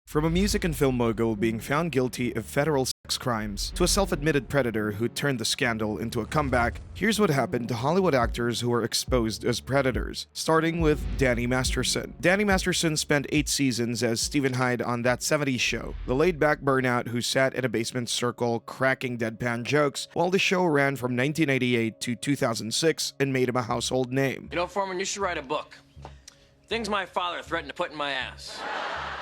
From a music and film mogul being found guilty of federal sex crimes to a self-admitted predator who turned the scandal into a comeback, here's what happened to Hollywood actors who were exposed as predators, starting with Danny Masterson. Danny Masterson spent 8 seasons as Stephen Hyde on That 70s Show, the laid-back burnout who sat in a basement circle cracking deadpan jokes while the show ran from 1998 to 2006 and made him a household name. You know, Foreman, you should write a book. Things my father threatened to put in my ass.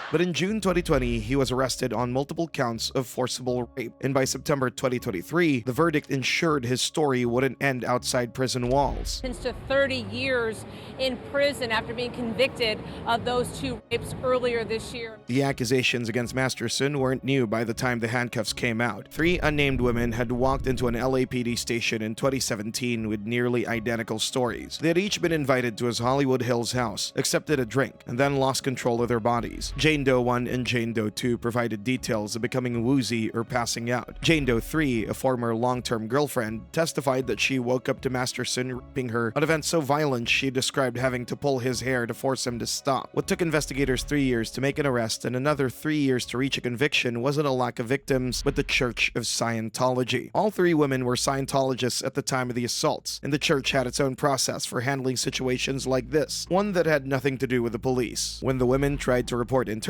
But in June 2020, he was arrested on multiple counts of forcible rape, and by September 2023, the verdict ensured his story wouldn't end outside prison walls. Sentenced to 30 years in prison after being convicted of those 2 rapes earlier this year. The accusations against Masterson weren't new by the time the handcuffs came out. 3 unnamed women had walked into an LAPD station in 2017 with nearly identical stories. They had each been invited to his Hollywood Hills house, accepted a drink, and then lost control of their bodies. Jane Doe 1 and Jane Doe 2 provided details of becoming woozy or passing out. Jane Doe 3, a former long-term girlfriend, testified that she woke up to Masterson raping her on events so violent she described having to pull his hair to force him to stop. What took investigators 3 years to make an arrest and another 3 years to reach a conviction wasn't a lack of victims, but the Church of Scientology. All 3 women were Scientologists at the time of the assaults, and the church had its own process for handling situations like this, one that had nothing to do with the police. When the women tried to report internally,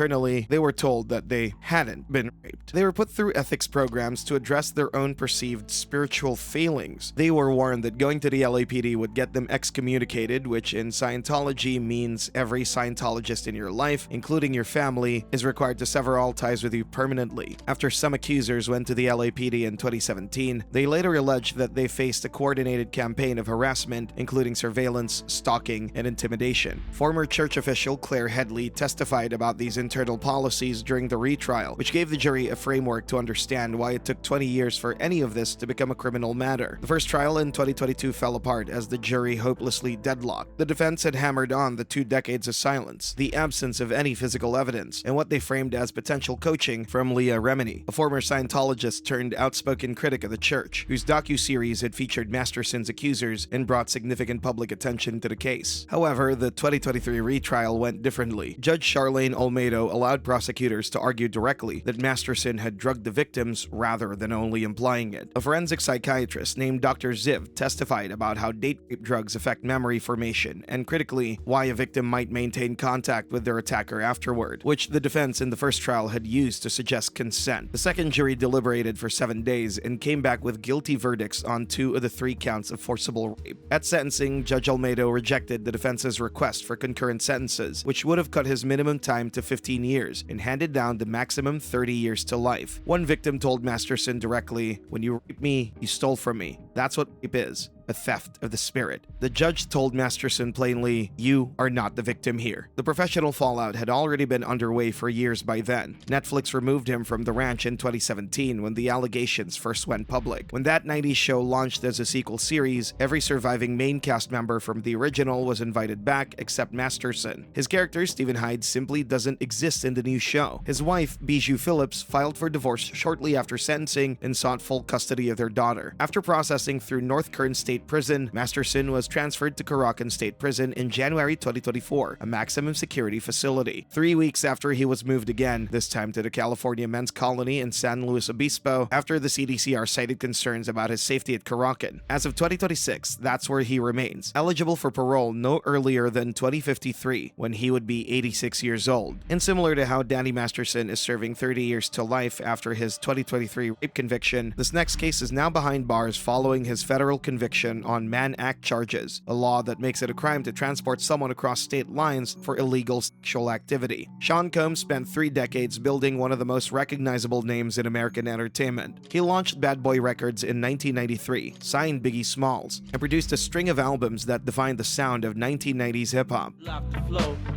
they were told that they hadn't been raped. They were put through ethics programs to address their own perceived spiritual failings. They were warned that going to the LAPD would get them excommunicated, which in Scientology means every Scientologist in your life, including your family, is required to sever all ties with you permanently. After some accusers went to the LAPD in 2017, they later alleged that they faced a coordinated campaign of harassment, including surveillance, stalking, and intimidation. Former church official Claire Headley testified about these internal policies during the retrial, which gave the jury a framework to understand why it took 20 years for any of this to become a criminal matter. The first trial in 2022 fell apart as the jury hopelessly deadlocked. The defense had hammered on the 2 decades of silence, the absence of any physical evidence, and what they framed as potential coaching from Leah Remini, a former Scientologist turned outspoken critic of the church, whose docuseries had featured Masterson's accusers and brought significant public attention to the case. However, the 2023 retrial went differently. Judge Charlene Olmedo allowed prosecutors to argue directly that Masterson had drugged the victims rather than only implying it. A forensic psychiatrist named Dr. Ziv testified about how date rape drugs affect memory formation, and critically, why a victim might maintain contact with their attacker afterward, which the defense in the first trial had used to suggest consent. The second jury deliberated for 7 days and came back with guilty verdicts on 2 of the 3 counts of forcible rape. At sentencing, Judge Olmedo rejected the defense's request for concurrent sentences, which would have cut his minimum time to 15 years and handed down the maximum 30 years to life. One victim told Masterson directly, "When you raped me, you stole from me. That's what rape is. A theft of the spirit." The judge told Masterson plainly, "You are not the victim here." The professional fallout had already been underway for years by then. Netflix removed him from the ranch in 2017 when the allegations first went public. When That 90s Show launched as a sequel series, every surviving main cast member from the original was invited back except Masterson. His character, Stephen Hyde, simply doesn't exist in the new show. His wife, Bijou Phillips, filed for divorce shortly after sentencing and sought full custody of their daughter. After processing through North Kern State Prison, Masterson was transferred to Corocan State Prison in January 2024, a maximum security facility. 3 weeks after he was moved again, this time to the California Men's Colony in San Luis Obispo, after the CDCR cited concerns about his safety at Corocan. As of 2026, that's where he remains, eligible for parole no earlier than 2053, when he would be 86 years old. And similar to how Danny Masterson is serving 30 years to life after his 2023 rape conviction, this next case is now behind bars following his federal conviction on Mann Act charges, a law that makes it a crime to transport someone across state lines for illegal sexual activity. Sean Combs spent 3 decades building one of the most recognizable names in American entertainment. He launched Bad Boy Records in 1993, signed Biggie Smalls, and produced a string of albums that defined the sound of 1990s hip-hop.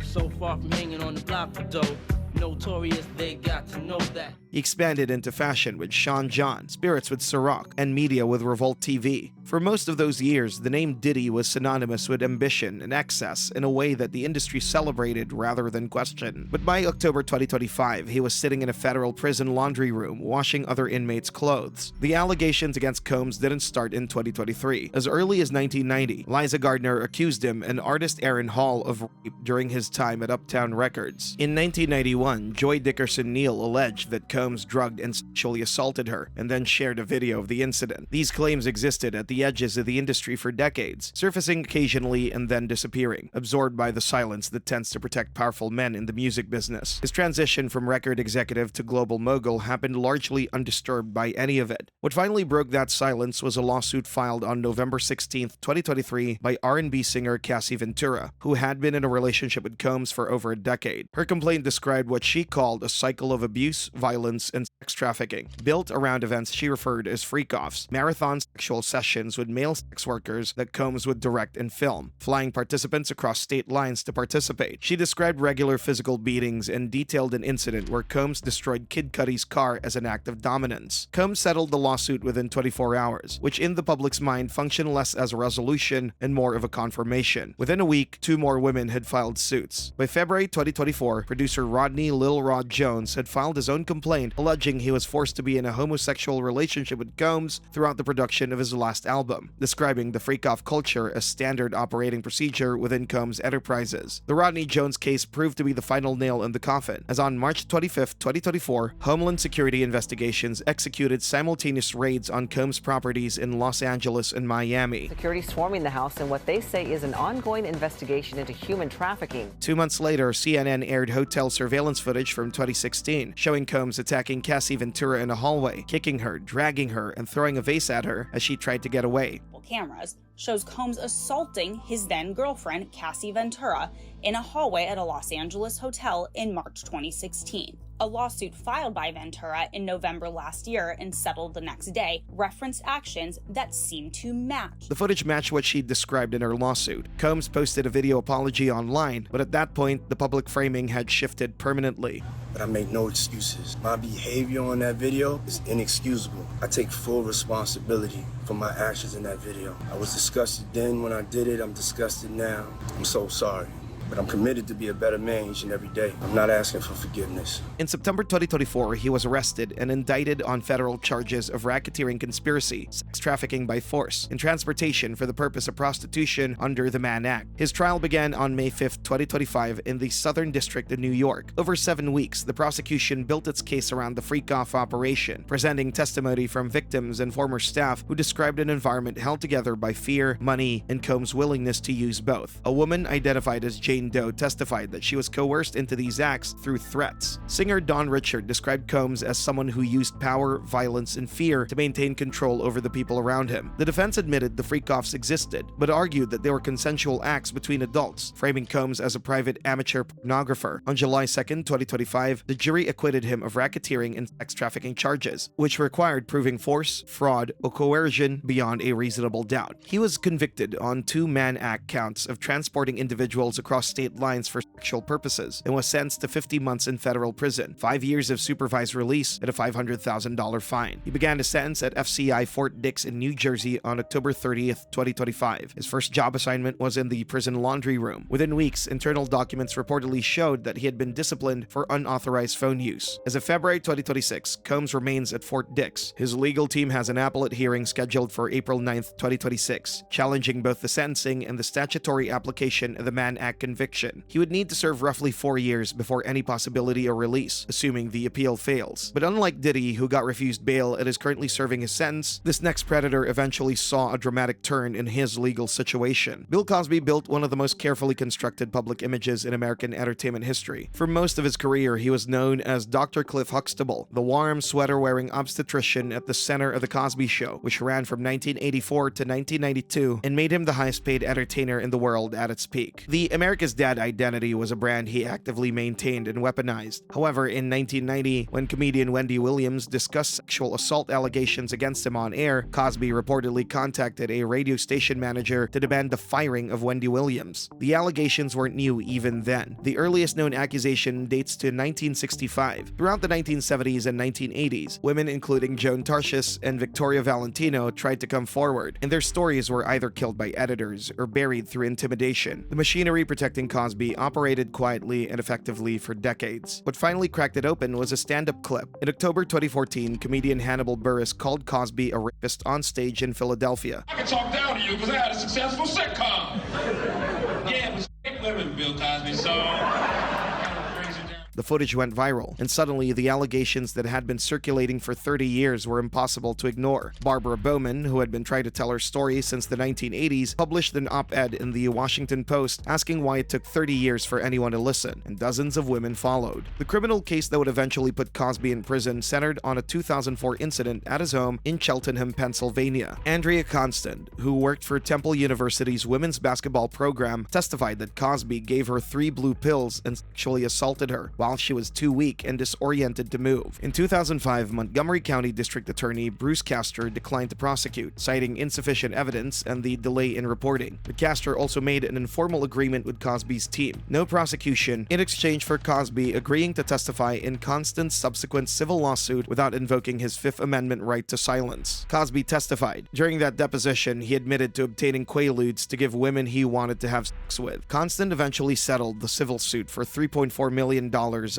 So far from hanging on the block for dough. Notorious, they got to know that. He expanded into fashion with Sean John, spirits with Ciroc, and media with Revolt TV. For most of those years, the name Diddy was synonymous with ambition and excess in a way that the industry celebrated rather than questioned. But by October 2025, he was sitting in a federal prison laundry room washing other inmates' clothes. The allegations against Combs didn't start in 2023. As early as 1990, Liza Gardner accused him and artist Aaron Hall of rape during his time at Uptown Records. In 1991, 2001, Joy Dickerson Neal alleged that Combs drugged and sexually assaulted her, and then shared a video of the incident. These claims existed at the edges of the industry for decades, surfacing occasionally and then disappearing, absorbed by the silence that tends to protect powerful men in the music business. His transition from record executive to global mogul happened largely undisturbed by any of it. What finally broke that silence was a lawsuit filed on November 16, 2023 by R&B singer Cassie Ventura, who had been in a relationship with Combs for over a decade. Her complaint described what she called a cycle of abuse, violence, and sex trafficking, built around events she referred as freak-offs, marathon sexual sessions with male sex workers that Combs would direct and film, flying participants across state lines to participate. She described regular physical beatings and detailed an incident where Combs destroyed Kid Cudi's car as an act of dominance. Combs settled the lawsuit within 24 hours, which in the public's mind functioned less as a resolution and more of a confirmation. Within a week, 2 more women had filed suits. By February 2024, producer Rodney Lil Rod Jones had filed his own complaint alleging he was forced to be in a homosexual relationship with Combs throughout the production of his last album, describing the freak-off culture as standard operating procedure within Combs Enterprises. The Rodney Jones case proved to be the final nail in the coffin, as on March 25, 2024, Homeland Security investigations executed simultaneous raids on Combs properties in Los Angeles and Miami. Security swarming the house in what they say is an ongoing investigation into human trafficking. 2 months later, CNN aired hotel surveillance footage from 2016, showing Combs attacking Cassie Ventura in a hallway, kicking her, dragging her, and throwing a vase at her as she tried to get away. Cameras shows Combs assaulting his then-girlfriend, Cassie Ventura, in a hallway at a Los Angeles hotel in March 2016. A lawsuit filed by Ventura in November last year and settled the next day referenced actions that seem to match. The footage matched what she described in her lawsuit. Combs posted a video apology online, but at that point, the public framing had shifted permanently. But I make no excuses. My behavior on that video is inexcusable. I take full responsibility for my actions in that video. I was disgusted then when I did it. I'm disgusted now. I'm so sorry. But I'm committed to be a better man each and every day. I'm not asking for forgiveness. In September 2024, he was arrested and indicted on federal charges of racketeering conspiracy, sex trafficking by force, and transportation for the purpose of prostitution under the Mann Act. His trial began on May 5, 2025 in the Southern District of New York. Over 7 weeks, the prosecution built its case around the freak-off operation, presenting testimony from victims and former staff who described an environment held together by fear, money, and Combs' willingness to use both. A woman identified as Jane Doe testified that she was coerced into these acts through threats. Singer Don Richard described Combs as someone who used power, violence, and fear to maintain control over the people around him. The defense admitted the freak-offs existed, but argued that they were consensual acts between adults, framing Combs as a private amateur pornographer. On July 2, 2025, the jury acquitted him of racketeering and sex trafficking charges, which required proving force, fraud, or coercion beyond a reasonable doubt. He was convicted on 2 Mann Act counts of transporting individuals across state lines for sexual purposes and was sentenced to 50 months in federal prison, 5 years of supervised release, and a $500,000 fine. He began his sentence at FCI Fort Dix in New Jersey on October 30, 2025. His first job assignment was in the prison laundry room. Within weeks, internal documents reportedly showed that he had been disciplined for unauthorized phone use. As of February 2026, Combs remains at Fort Dix. His legal team has an appellate hearing scheduled for April 9, 2026, challenging both the sentencing and the statutory application of the Mann Act conviction. He would need to serve roughly 4 years before any possibility of release, assuming the appeal fails. But unlike Diddy, who got refused bail and is currently serving his sentence, this next predator eventually saw a dramatic turn in his legal situation. Bill Cosby built one of the most carefully constructed public images in American entertainment history. For most of his career, he was known as Dr. Cliff Huxtable, the warm, sweater-wearing obstetrician at the center of The Cosby Show, which ran from 1984 to 1992 and made him the highest-paid entertainer in the world at its peak. The America's Dad identity was a brand he actively maintained and weaponized. However, in 1990, when comedian Wendy Williams discussed sexual assault allegations against him on air, Cosby reportedly contacted a radio station manager to demand the firing of Wendy Williams. The allegations weren't new even then. The earliest known accusation dates to 1965. Throughout the 1970s and 1980s, women including Joan Tarshis and Victoria Valentino tried to come forward, and their stories were either killed by editors or buried through intimidation. The machinery protecting Cosby operated quietly and effectively for decades. What finally cracked it open was a stand-up clip. In October 2014, comedian Hannibal Buress called Cosby a rapist on stage in Philadelphia. I can talk down to you because I had a successful sitcom. Yeah, it was women, Bill Cosby, so... The footage went viral, and suddenly the allegations that had been circulating for 30 years were impossible to ignore. Barbara Bowman, who had been trying to tell her story since the 1980s, published an op-ed in the Washington Post asking why it took 30 years for anyone to listen, and dozens of women followed. The criminal case that would eventually put Cosby in prison centered on a 2004 incident at his home in Cheltenham, Pennsylvania. Andrea Constant, who worked for Temple University's women's basketball program, testified that Cosby gave her 3 blue pills and sexually assaulted her while she was too weak and disoriented to move. In 2005, Montgomery County District Attorney Bruce Castor declined to prosecute, citing insufficient evidence and the delay in reporting. But Castor also made an informal agreement with Cosby's team: no prosecution, in exchange for Cosby agreeing to testify in Constant's subsequent civil lawsuit without invoking his Fifth Amendment right to silence. Cosby testified. During that deposition, he admitted to obtaining quaaludes to give women he wanted to have sex with. Constant eventually settled the civil suit for $3.4 million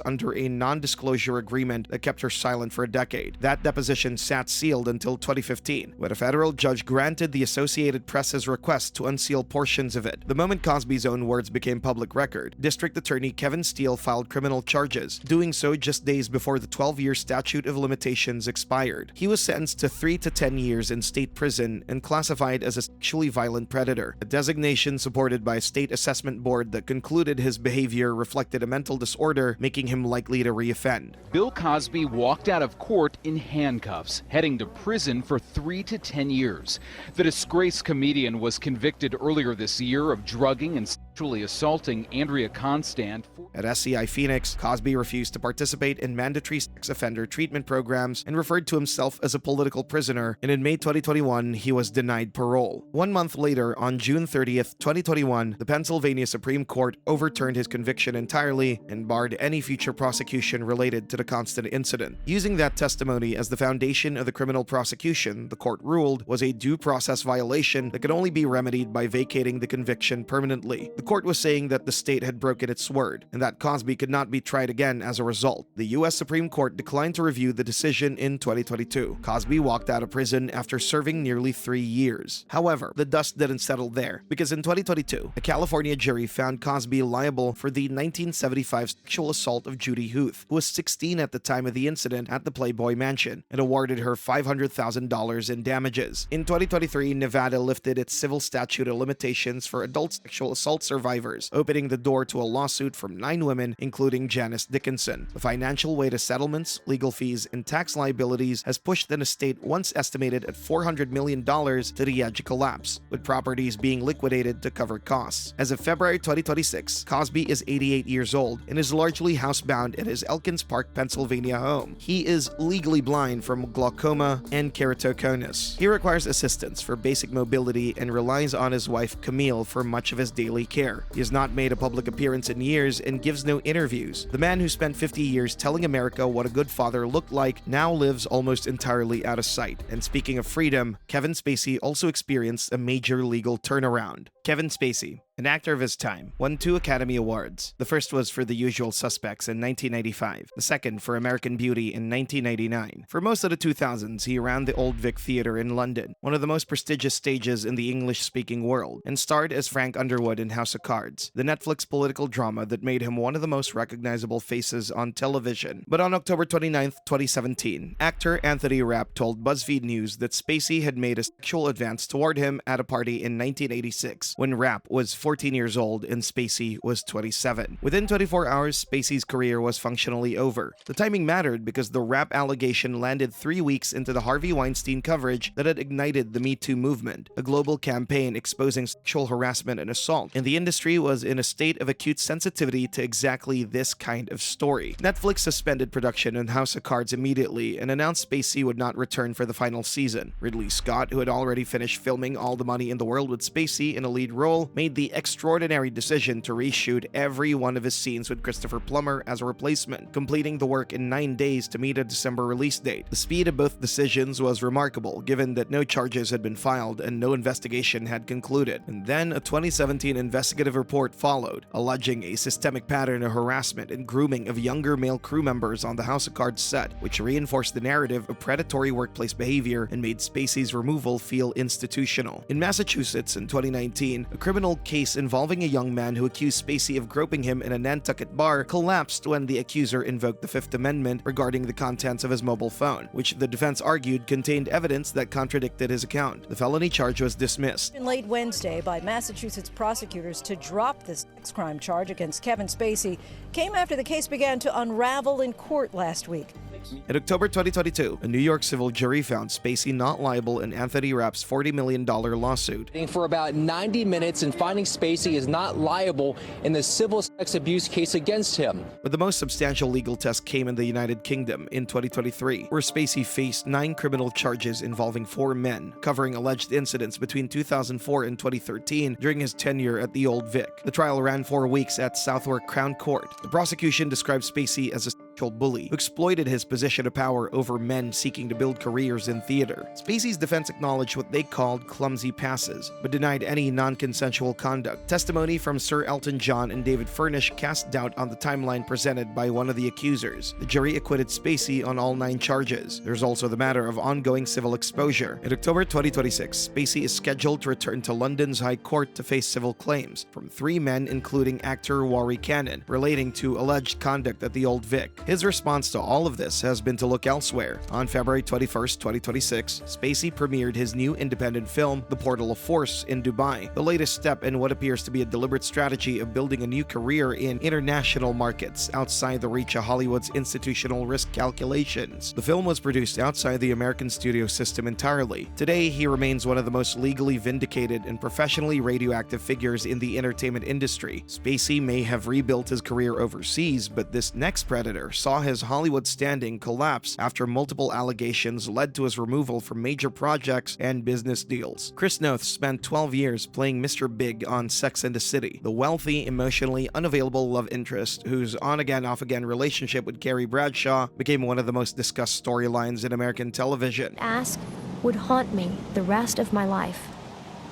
under a non-disclosure agreement that kept her silent for a decade. That deposition sat sealed until 2015, when a federal judge granted the Associated Press's request to unseal portions of it. The moment Cosby's own words became public record, District Attorney Kevin Steele filed criminal charges, doing so just days before the 12-year statute of limitations expired. He was sentenced to 3 to 10 years in state prison and classified as a sexually violent predator, a designation supported by a state assessment board that concluded his behavior reflected a mental disorder, making him likely to reoffend. Bill Cosby walked out of court in handcuffs, heading to prison for 3 to 10 years. The disgraced comedian was convicted earlier this year of drugging and sexually assaulting Andrea Constant. At SCI Phoenix, Cosby refused to participate in mandatory sex offender treatment programs and referred to himself as a political prisoner, and in May 2021, he was denied parole. 1 month later, on June 30th, 2021, the Pennsylvania Supreme Court overturned his conviction entirely and barred any future prosecution related to the Constant incident. Using that testimony as the foundation of the criminal prosecution, the court ruled was a due process violation that could only be remedied by vacating the conviction permanently. The court was saying that the state had broken its word, and that Cosby could not be tried again as a result. The U.S. Supreme Court declined to review the decision in 2022. Cosby walked out of prison after serving nearly 3 years. However, the dust didn't settle there, because in 2022, a California jury found Cosby liable for the 1975 sexual assault of Judy Huth, who was 16 at the time of the incident at the Playboy Mansion, and awarded her $500,000 in damages. In 2023, Nevada lifted its civil statute of limitations for adult sexual assault survivors, opening the door to a lawsuit from 9 women, including Janice Dickinson. The financial weight of settlements, legal fees, and tax liabilities has pushed an estate once estimated at $400 million to the edge of collapse, with properties being liquidated to cover costs. As of February 2026, Cosby is 88 years old and is largely housebound at his Elkins Park, Pennsylvania home. He is legally blind from glaucoma and keratoconus. He requires assistance for basic mobility and relies on his wife Camille for much of his daily care. He has not made a public appearance in years and gives no interviews. The man who spent 50 years telling America what a good father looked like now lives almost entirely out of sight. And speaking of freedom, Kevin Spacey also experienced a major legal turnaround. Kevin Spacey, an actor of his time, won 2 Academy Awards. The first was for The Usual Suspects in 1995, the second for American Beauty in 1999. For most of the 2000s, he ran the Old Vic Theatre in London, one of the most prestigious stages in the English-speaking world, and starred as Frank Underwood in House of Cards, the Netflix political drama that made him one of the most recognizable faces on television. But on October 29, 2017, actor Anthony Rapp told BuzzFeed News that Spacey had made a sexual advance toward him at a party in 1986, when Rapp was 14 years old and Spacey was 27. Within 24 hours, Spacey's career was functionally over. The timing mattered because the Rapp allegation landed 3 weeks into the Harvey Weinstein coverage that had ignited the Me Too movement, a global campaign exposing sexual harassment and assault, and the industry was in a state of acute sensitivity to exactly this kind of story. Netflix suspended production on House of Cards immediately and announced Spacey would not return for the final season. Ridley Scott, who had already finished filming All the Money in the World with Spacey in a lead role, made the extraordinary decision to reshoot every one of his scenes with Christopher Plummer as a replacement, completing the work in 9 days to meet a December release date. The speed of both decisions was remarkable, given that no charges had been filed and no investigation had concluded. And then a 2017 investigative report followed, alleging a systemic pattern of harassment and grooming of younger male crew members on the House of Cards set, which reinforced the narrative of predatory workplace behavior and made Spacey's removal feel institutional. In Massachusetts in 2019, a criminal case case involving a young man who accused Spacey of groping him in a Nantucket bar collapsed when the accuser invoked the Fifth Amendment regarding the contents of his mobile phone, which the defense argued contained evidence that contradicted his account. The felony charge was dismissed. Late Wednesday by Massachusetts prosecutors to drop the sex crime charge against Kevin Spacey came after the case began to unravel in court last week. In October 2022, a New York civil jury found Spacey not liable in Anthony Rapp's $40 million lawsuit. For about 90 minutes and finding Spacey is not liable in the civil sex abuse case against him. But the most substantial legal test came in the United Kingdom in 2023, where Spacey faced 9 criminal charges involving 4 men, covering alleged incidents between 2004 and 2013 during his tenure at the Old Vic. The trial ran 4 weeks at Southwark Crown Court. The prosecution described Spacey as a sexual bully who exploited his position of power over men seeking to build careers in theater. Spacey's defense acknowledged what they called clumsy passes, but denied any non-consensual conduct. Testimony from Sir Elton John and David Furnish cast doubt on the timeline presented by one of the accusers. The jury acquitted Spacey on all 9 charges. There's also the matter of ongoing civil exposure. In October 2026, Spacey is scheduled to return to London's High Court to face civil claims from 3 men, including actor Warwick Cannon, relating to alleged conduct at the Old Vic. His response to all of this has been to look elsewhere. On February 21st, 2026, Spacey premiered his new independent film, The Portal of Force, in Dubai, the latest step in what appears to be a deliberate strategy of building a new career in international markets outside the reach of Hollywood's institutional risk calculations. The film was produced outside the American studio system entirely. Today, he remains one of the most legally vindicated and professionally radioactive figures in the entertainment industry. Spacey may have rebuilt his career overseas, but this next predator saw his Hollywood standing collapse after multiple allegations led to his removal from major projects and business deals. Chris Noth spent 12 years playing Mr. Big on Sex and the City, the wealthy, emotionally unavailable love interest whose on-again, off-again relationship with Carrie Bradshaw became one of the most discussed storylines in American television. Ask would haunt me the rest of my life.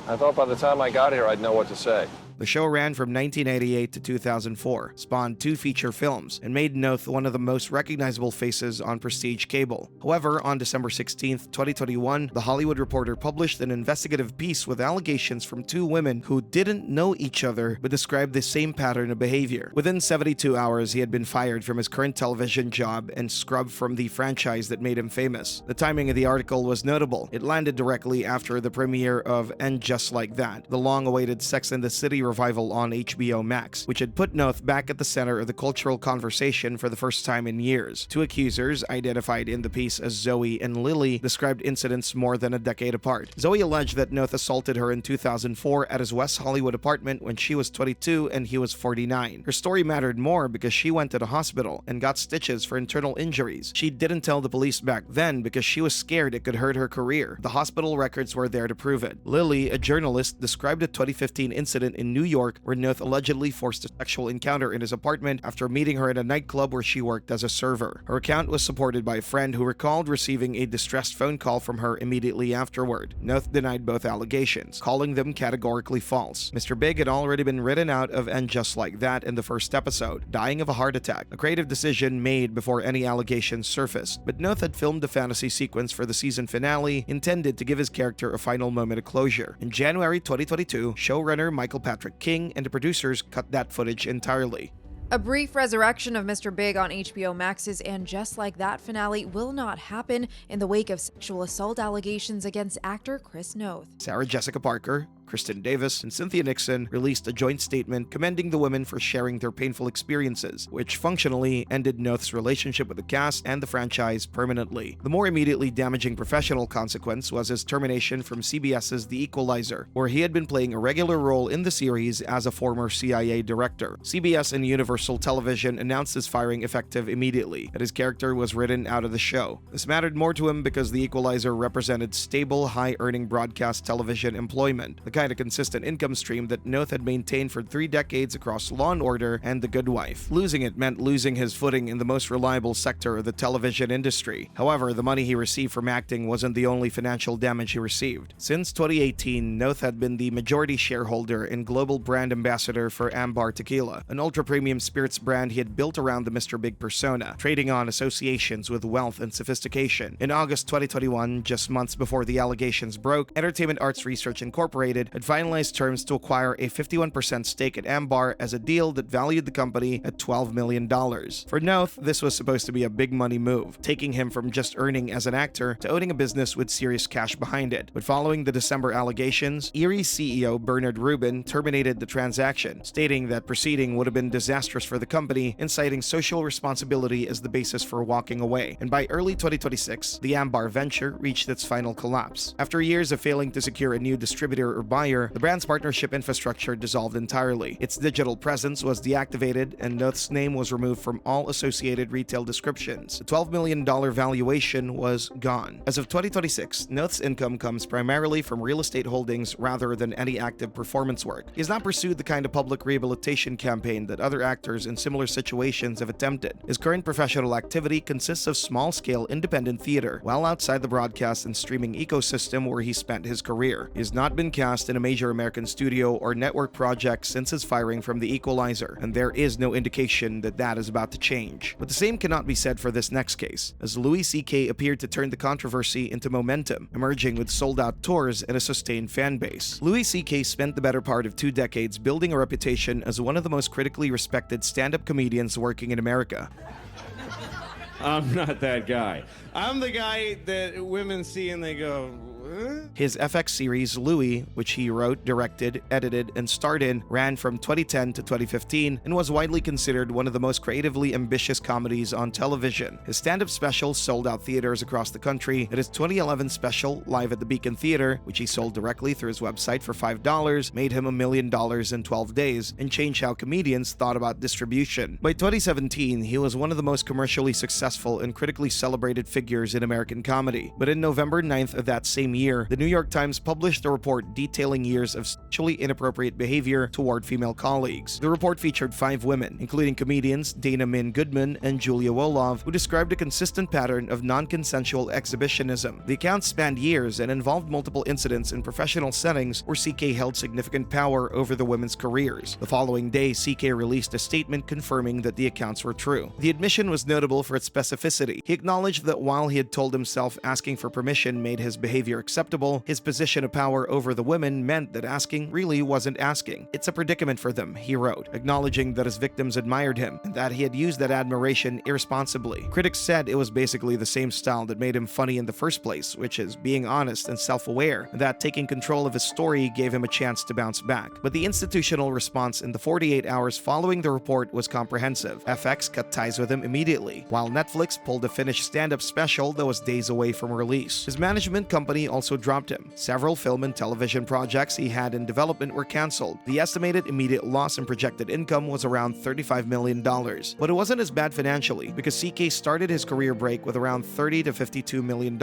I thought by the time I got here I'd know what to say. The show ran from 1988 to 2004, spawned 2 feature films, and made Noth one of the most recognizable faces on prestige cable. However, on December 16, 2021, The Hollywood Reporter published an investigative piece with allegations from 2 women who didn't know each other but described the same pattern of behavior. Within 72 hours, he had been fired from his current television job and scrubbed from the franchise that made him famous. The timing of the article was notable. It landed directly after the premiere of And Just Like That, the long-awaited Sex and the City revival on HBO Max, which had put Noth back at the center of the cultural conversation for the first time in years. 2 accusers, identified in the piece as Zoe and Lily, described incidents more than a decade apart. Zoe alleged that Noth assaulted her in 2004 at his West Hollywood apartment when she was 22 and he was 49. Her story mattered more because she went to the hospital and got stitches for internal injuries. She didn't tell the police back then because she was scared it could hurt her career. The hospital records were there to prove it. Lily, a journalist, described a 2015 incident in New York where Noth allegedly forced a sexual encounter in his apartment after meeting her at a nightclub where she worked as a server. Her account was supported by a friend who recalled receiving a distressed phone call from her immediately afterward. Noth denied both allegations, calling them categorically false. Mr. Big had already been written out of And Just Like That in the first episode, dying of a heart attack, a creative decision made before any allegations surfaced. But Noth had filmed a fantasy sequence for the season finale intended to give his character a final moment of closure. In January 2022, showrunner Michael Patrick King and the producers cut that footage entirely. A brief resurrection of Mr. Big on HBO Max's And Just Like That finale will not happen in the wake of sexual assault allegations against actor Chris Noth. Sarah Jessica Parker, Kristen Davis, and Cynthia Nixon released a joint statement commending the women for sharing their painful experiences, which functionally ended Noth's relationship with the cast and the franchise permanently. The more immediately damaging professional consequence was his termination from CBS's The Equalizer, where he had been playing a regular role in the series as a former CIA director. CBS and Universal Television announced his firing effective immediately, and his character was written out of the show. This mattered more to him because The Equalizer represented stable, high-earning broadcast television employment, the kind of consistent income stream that Noth had maintained for 3 decades across Law & Order and The Good Wife. Losing it meant losing his footing in the most reliable sector of the television industry. However, the money he received from acting wasn't the only financial damage he received. Since 2018, Noth had been the majority shareholder and global brand ambassador for Ambar Tequila, an ultra-premium spirits brand he had built around the Mr. Big persona, trading on associations with wealth and sophistication. In August 2021, just months before the allegations broke, Entertainment Arts Research Incorporated had finalized terms to acquire a 51% stake at Ambar as a deal that valued the company at $12 million. For Noth, this was supposed to be a big money move, taking him from just earning as an actor to owning a business with serious cash behind it. But following the December allegations, Erie CEO Bernard Rubin terminated the transaction, stating that proceeding would have been disastrous for the company and citing social responsibility as the basis for walking away. And by early 2026, the Ambar venture reached its final collapse. After years of failing to secure a new distributor or buyer, the brand's partnership infrastructure dissolved entirely. Its digital presence was deactivated and Noth's name was removed from all associated retail descriptions. The $12 million valuation was gone. As of 2026, Noth's income comes primarily from real estate holdings rather than any active performance work. He has not pursued the kind of public rehabilitation campaign that other actors in similar situations have attempted. His current professional activity consists of small-scale independent theater, while outside the broadcast and streaming ecosystem where he spent his career. He has not been cast in a major American studio or network project since his firing from The Equalizer, and there is no indication that that is about to change. But the same cannot be said for this next case, as Louis C.K. appeared to turn the controversy into momentum, emerging with sold-out tours and a sustained fan base. Louis C.K. spent the better part of 2 decades building a reputation as one of the most critically respected stand-up comedians working in America. I'm not that guy. I'm the guy that women see and they go, "What?" His FX series Louis, which he wrote, directed, edited, and starred in, ran from 2010 to 2015 and was widely considered one of the most creatively ambitious comedies on television. His stand-up special sold out theaters across the country, and his 2011 special, Live at the Beacon Theater, which he sold directly through his website for $5, made him $1 million in 12 days and changed how comedians thought about distribution. By 2017, he was one of the most commercially successful and critically celebrated figures in American comedy. But in November 9th of that same year, the New York Times published a report detailing years of sexually inappropriate behavior toward female colleagues. The report featured 5 women, including comedians Dana Min Goodman and Julia Wolof, who described a consistent pattern of non-consensual exhibitionism. The accounts spanned years and involved multiple incidents in professional settings where CK held significant power over the women's careers. The following day, CK released a statement confirming that the accounts were true. The admission was notable for its specificity. He acknowledged that while he had told himself asking for permission made his behavior acceptable, his position of power over the women meant that asking really wasn't asking. It's a predicament for them, he wrote, acknowledging that his victims admired him and that he had used that admiration irresponsibly. Critics said it was basically the same style that made him funny in the first place, which is being honest and self-aware, and that taking control of his story gave him a chance to bounce back. But the institutional response in the 48 hours following the report was comprehensive. FX cut ties with him immediately, while Netflix pulled a finished stand-up special that was days away from release. His management company also dropped him. Several film and television projects he had in development were canceled. The estimated immediate loss in projected income was around $35 million. But it wasn't as bad financially, because CK started his career break with around $30 to $52 million.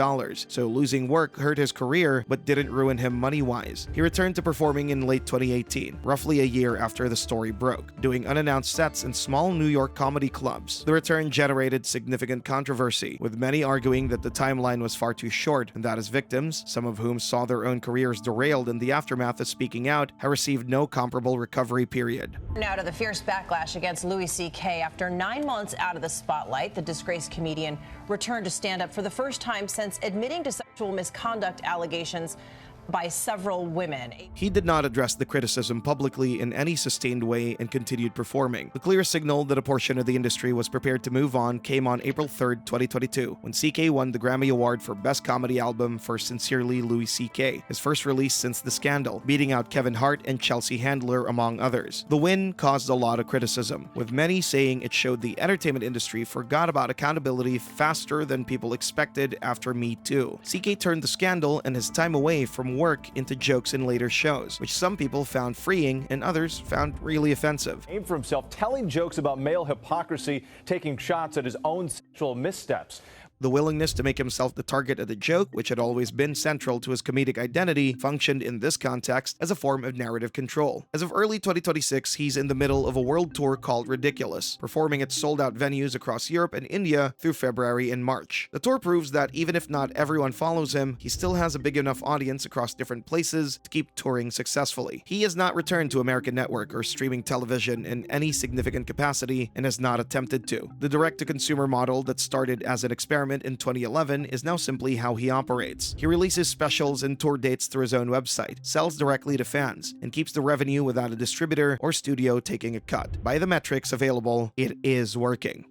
So losing work hurt his career, but didn't ruin him money-wise. He returned to performing in late 2018, roughly a year after the story broke, doing unannounced sets in small New York comedy clubs. The return generated significant controversy, with many arguing that the timeline was far too short and that his victims, some of whom saw their own careers derailed in the aftermath of speaking out, have received no comparable recovery period. Now to the fierce backlash against Louis C.K. After 9 months out of the spotlight, the disgraced comedian returned to stand up for the first time since admitting to sexual misconduct allegations by several women. He did not address the criticism publicly in any sustained way and continued performing. The clear signal that a portion of the industry was prepared to move on came on April 3rd, 2022, when CK won the Grammy Award for Best Comedy Album for Sincerely Louis C.K., his first release since The Scandal, beating out Kevin Hart and Chelsea Handler, among others. The win caused a lot of criticism, with many saying it showed the entertainment industry forgot about accountability faster than people expected after Me Too. CK turned The Scandal and his time away from work into jokes in later shows, which some people found freeing and others found really offensive. Aimed for himself, telling jokes about male hypocrisy, taking shots at his own sexual missteps. The willingness to make himself the target of the joke, which had always been central to his comedic identity, functioned in this context as a form of narrative control. As of early 2026, he's in the middle of a world tour called Ridiculous, performing at sold-out venues across Europe and India through February and March. The tour proves that even if not everyone follows him, he still has a big enough audience across different places to keep touring successfully. He has not returned to American network or streaming television in any significant capacity and has not attempted to. The direct-to-consumer model that started as an experiment experiment in 2011 is now simply how he operates. He releases specials and tour dates through his own website, sells directly to fans, and keeps the revenue without a distributor or studio taking a cut. By the metrics available, it is working.